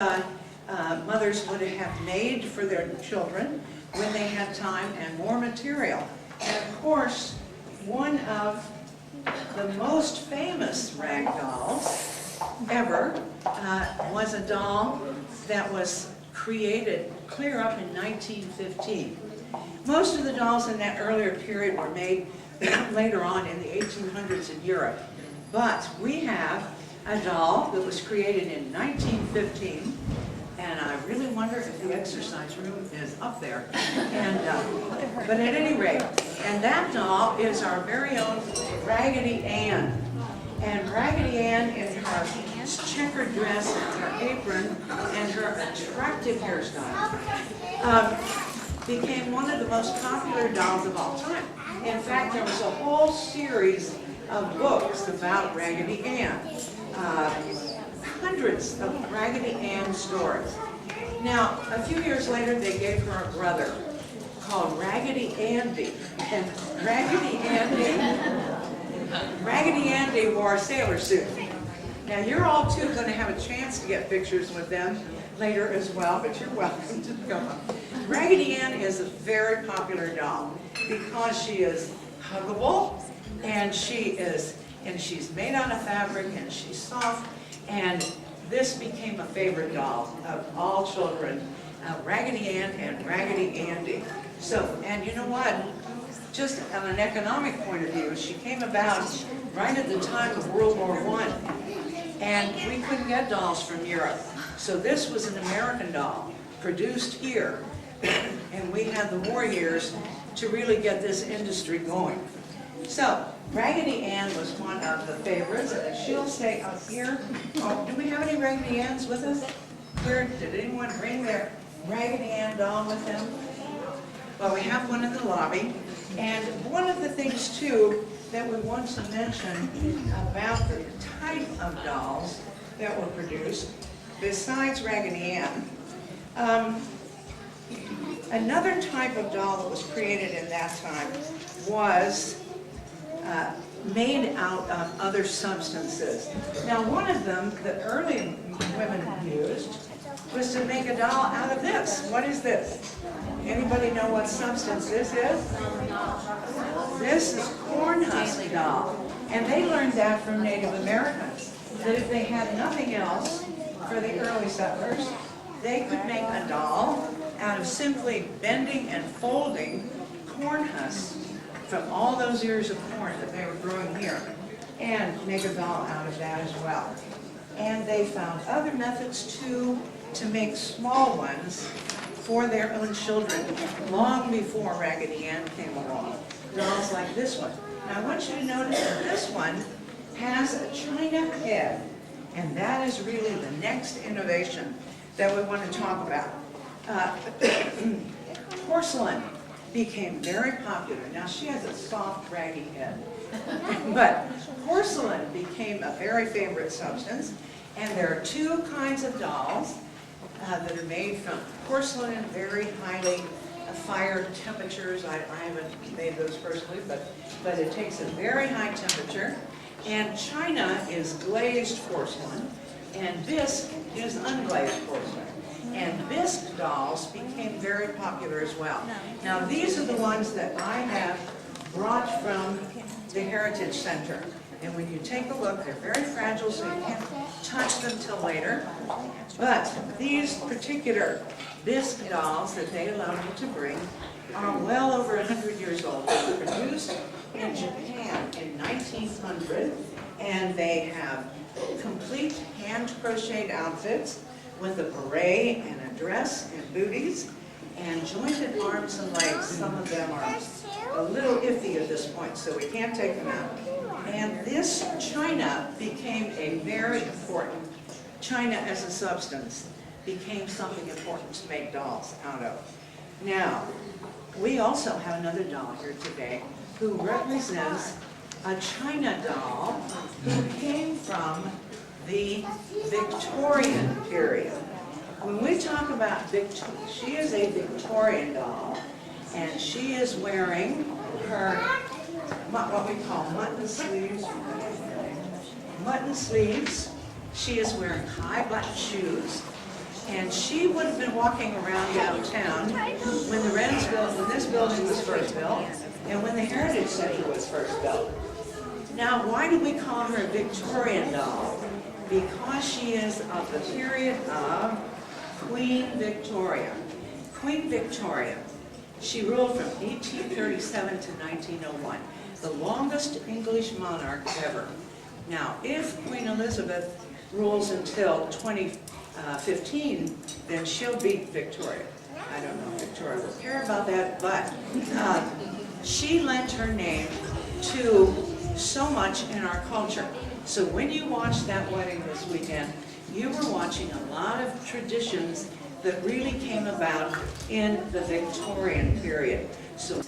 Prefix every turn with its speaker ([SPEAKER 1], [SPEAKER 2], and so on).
[SPEAKER 1] mothers would have made for their children when they had time and more material. And of course, one of the most famous rag dolls ever was a doll that was created clear up in 1915. Most of the dolls in that earlier period were made later on in the 1800s in Europe. But we have a doll that was created in 1915, and I really wonder if the exercise room is up there. But at any rate, and that doll is our very own Raggedy Ann. And Raggedy Ann, in her checkered dress and her apron and her attractive hairstyle, became one of the most popular dolls of all time. In fact, there was a whole series of books about Raggedy Ann. Hundreds of Raggedy Ann stories. Now, a few years later, they gave her a brother called Raggedy Andy. And Raggedy Andy wore a sailor suit. Now, you're all too going to have a chance to get pictures with them later as well, but you're welcome to come. Raggedy Ann is a very popular doll because she is huggable, and she's made out of fabric, and she's soft, and this became a favorite doll of all children, Raggedy Ann and Raggedy Andy. So, and you know what? Just on an economic point of view, she came about right at the time of World War I, and we couldn't get dolls from Europe. So this was an American doll, produced here, and we had the war years to really get this industry going. So, Raggedy Ann was one of the favorites, and she'll stay up here. Oh, do we have any Raggedy Anns with us? Here, did anyone bring their Raggedy Ann doll with them? Well, we have one in the lobby. And one of the things, too, that we want to mention about the type of dolls that were produced, besides Raggedy Ann, another type of doll that was created in that time was made out of other substances. Now, one of them that early women used was to make a doll out of this. What is this? Anybody know what substance this is? This is corn husk doll. And they learned that from Native Americans, that if they had nothing else for the early settlers, they could make a doll out of simply bending and folding corn husks from all those ears of corn that they were growing here, and make a doll out of that as well. And they found other methods too to make small ones for their own children long before Raggedy Ann came along. Dolls like this one. Now I want you to notice that this one has a china head, and that is really the next innovation that we want to talk about. Porcelain became very popular. Now she has a soft, raggy head, but porcelain became a very favorite substance, and there are two kinds of dolls that are made from porcelain in very highly fired temperatures. I haven't made those personally, but it takes a very high temperature, and china is glazed porcelain, and bisque is unglazed porcelain. And bisque dolls became very popular as well. Now these are the ones that I have brought from the Heritage Center. And when you take a look, they're very fragile, so you can't touch them till later. But these particular bisque dolls that they allowed you to bring are well over 100 years old. They were produced in Japan in 1900, and they have complete hand-crocheted outfits with a beret and a dress and booties and jointed arms and legs. Some of them are a little iffy at this point, so we can't take them out. And this china became a very important, china as a substance became something important to make dolls out of. Now, we also have another doll here today who represents a china doll who came from the Victorian period. When we talk about Victorian, she is a Victorian doll, and she is wearing her, what we call mutton sleeves. Mutton sleeves. She is wearing high button shoes. And she would have been walking around downtown when this building was first built, and when the Heritage Center was first built. Now, why do we call her a Victorian doll? Because she is of the period of Queen Victoria. Queen Victoria, she ruled from 1837 to 1901, the longest English monarch ever. Now, if Queen Elizabeth rules until 2015, then she'll beat Victoria. I don't know if Victoria will care about that, but she lent her name to so much in our culture. So when you watched that wedding this weekend, you were watching a lot of traditions that really came about in the Victorian period. So